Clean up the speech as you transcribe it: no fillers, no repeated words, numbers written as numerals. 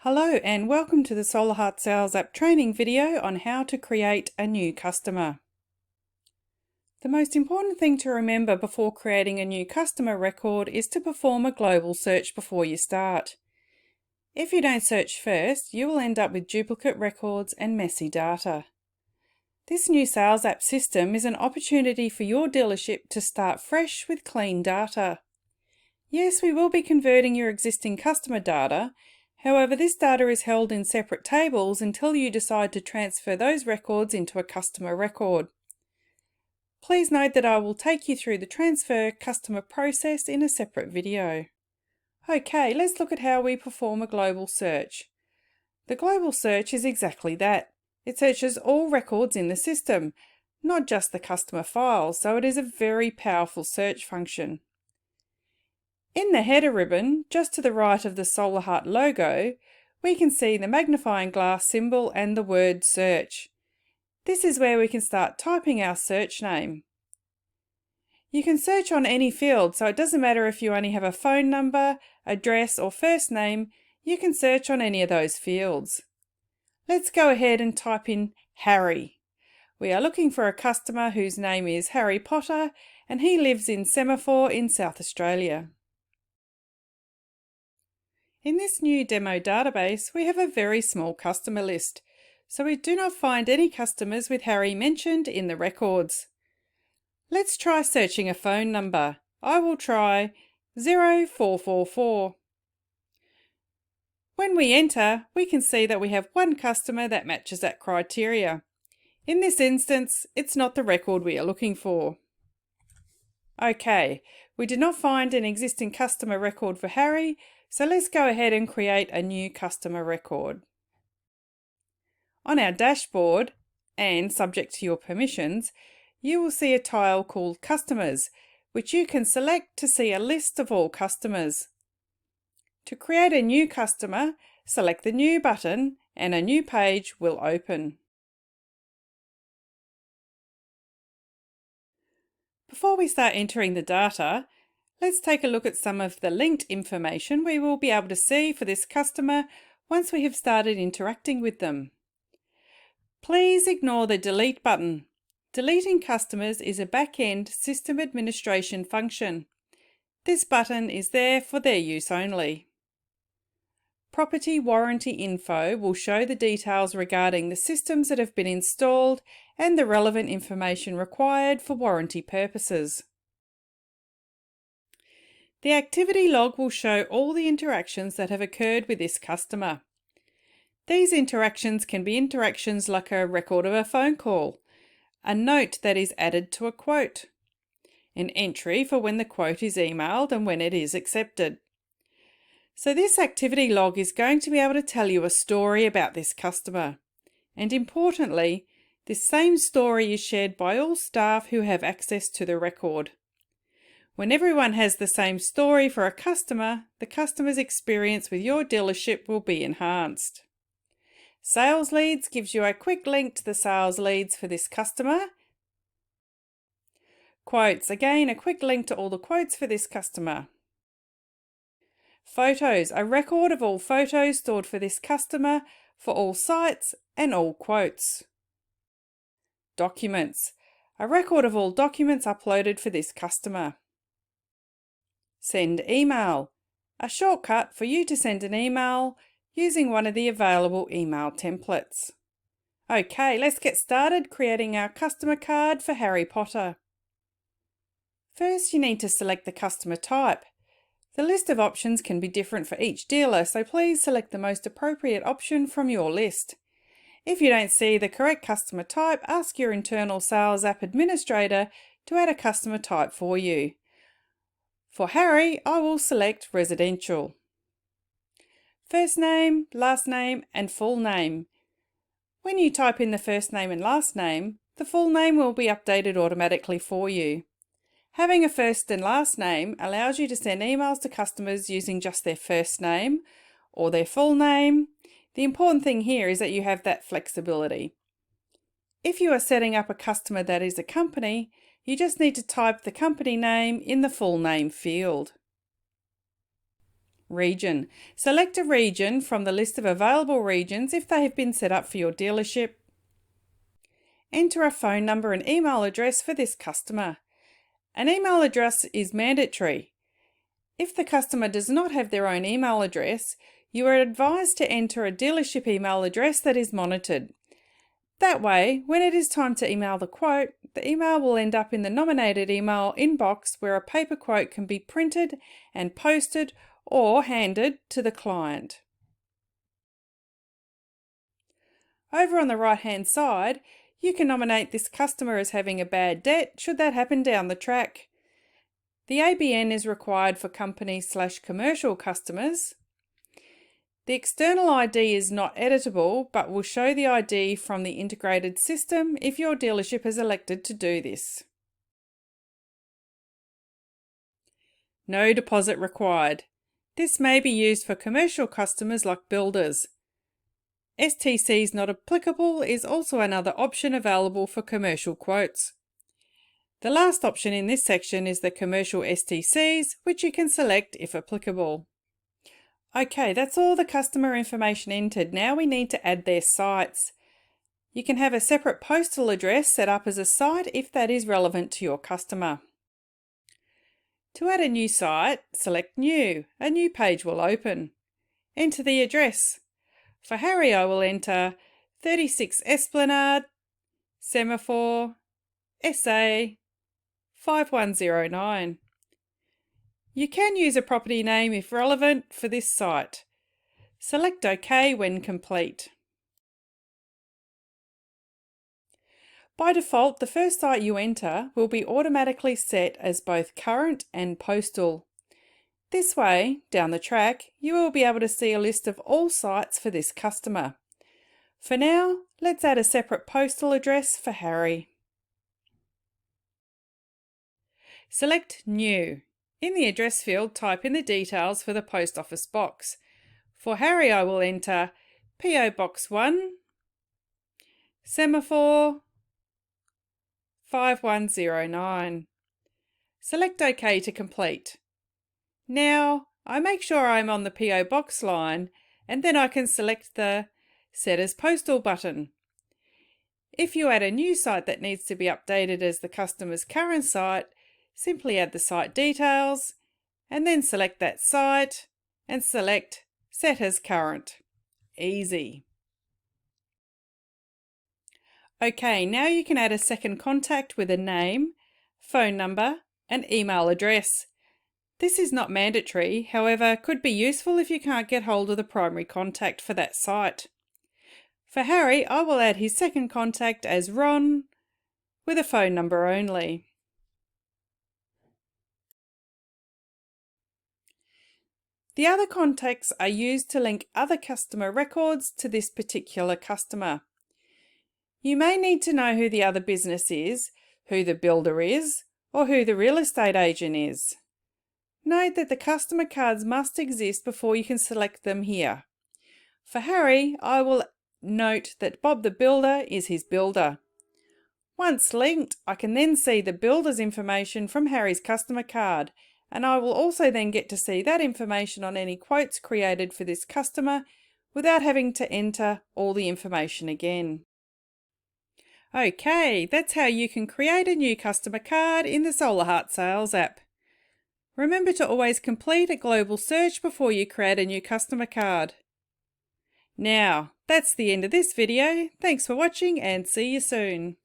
Hello and welcome to the Solahart Sales App training video on how to create a new customer. The most important thing to remember before creating a new customer record is to perform a global search before you start. If you don't search first, you will end up with duplicate records and messy data. This new Sales App system is an opportunity for your dealership to start fresh with clean data. Yes, we will be converting your existing customer data. However, this data is held in separate tables until you decide to transfer those records into a customer record. Please note that I will take you through the transfer customer process in a separate video. Okay, let's look at how we perform a global search. The global search is exactly that. It searches all records in the system, not just the customer files, so it is a very powerful search function. In the header ribbon, just to the right of the Solahart logo, we can see the magnifying glass symbol and the word search. This is where we can start typing our search name. You can search on any field, so it doesn't matter if you only have a phone number, address or first name, you can search on any of those fields. Let's go ahead and type in Harry. We are looking for a customer whose name is Harry Potter and he lives in Semaphore in South Australia. In this new demo database, we have a very small customer list, so we do not find any customers with Harry mentioned in the records. Let's try searching a phone number. I will try 0444. When we enter, we can see that we have one customer that matches that criteria. In this instance, it's not the record we are looking for. Okay, we did not find an existing customer record for Harry, so let's go ahead and create a new customer record. On our dashboard, and subject to your permissions, you will see a tile called Customers, which you can select to see a list of all customers. To create a new customer, select the New button and a new page will open. Before we start entering the data, let's take a look at some of the linked information we will be able to see for this customer once we have started interacting with them. Please ignore the Delete button. Deleting customers is a back-end system administration function. This button is there for their use only. Property warranty info will show the details regarding the systems that have been installed and the relevant information required for warranty purposes. The activity log will show all the interactions that have occurred with this customer. These interactions can be interactions like a record of a phone call, a note that is added to a quote, an entry for when the quote is emailed and when it is accepted. So this activity log is going to be able to tell you a story about this customer. And importantly, this same story is shared by all staff who have access to the record. When everyone has the same story for a customer, the customer's experience with your dealership will be enhanced. Sales Leads gives you a quick link to the sales leads for this customer. Quotes, again, a quick link to all the quotes for this customer. Photos, a record of all photos stored for this customer for all sites and all quotes. Documents, a record of all documents uploaded for this customer. Send email, a shortcut for you to send an email using one of the available email templates. Okay, let's get started creating our customer card for Harry Potter. First, you need to select the customer type. The list of options can be different for each dealer, so please select the most appropriate option from your list. If you don't see the correct customer type, ask your internal Sales App administrator to add a customer type for you. For Harry, I will select Residential. First name, last name and full name. When you type in the first name and last name, the full name will be updated automatically for you. Having a first and last name allows you to send emails to customers using just their first name or their full name. The important thing here is that you have that flexibility. If you are setting up a customer that is a company, you just need to type the company name in the full name field. Region. Select a region from the list of available regions if they have been set up for your dealership. Enter a phone number and email address for this customer. An email address is mandatory. If the customer does not have their own email address, you are advised to enter a dealership email address that is monitored. That way, when it is time to email the quote, the email will end up in the nominated email inbox where a paper quote can be printed and posted or handed to the client. Over on the right-hand side, you can nominate this customer as having a bad debt should that happen down the track. The ABN is required for company/commercial customers. The external ID is not editable but will show the ID from the integrated system if your dealership has elected to do this. No deposit required. This may be used for commercial customers like builders. STCs not applicable is also another option available for commercial quotes. The last option in this section is the commercial STCs, which you can select if applicable. Okay, that's all the customer information entered. Now we need to add their sites. You can have a separate postal address set up as a site if that is relevant to your customer. To add a new site, select New. A new page will open. Enter the address. For Harry, I will enter 36 Esplanade, Semaphore, SA, 5109. You can use a property name if relevant for this site. Select OK when complete. By default, the first site you enter will be automatically set as both current and postal. This way, down the track, you will be able to see a list of all sites for this customer. For now, let's add a separate postal address for Harry. Select New. In the address field, type in the details for the post office box. For Harry, I will enter PO Box 1, Semaphore, 5109. Select OK to complete. Now, I make sure I'm on the PO Box line and then I can select the Set as Postal button. If you add a new site that needs to be updated as the customer's current site, simply add the site details and then select that site and select Set as Current. Easy. Okay, now you can add a second contact with a name, phone number and email address. This is not mandatory, however, could be useful if you can't get hold of the primary contact for that site. For Harry, I will add his second contact as Ron with a phone number only. The other contacts are used to link other customer records to this particular customer. You may need to know who the other business is, who the builder is, or who the real estate agent is. Note that the customer cards must exist before you can select them here. For Harry, I will note that Bob the builder is his builder. Once linked, I can then see the builder's information from Harry's customer card, and I will also then get to see that information on any quotes created for this customer without having to enter all the information again. Okay, that's how you can create a new customer card in the Solahart Sales app. Remember to always complete a global search before you create a new customer card. Now, that's the end of this video. Thanks for watching and see you soon.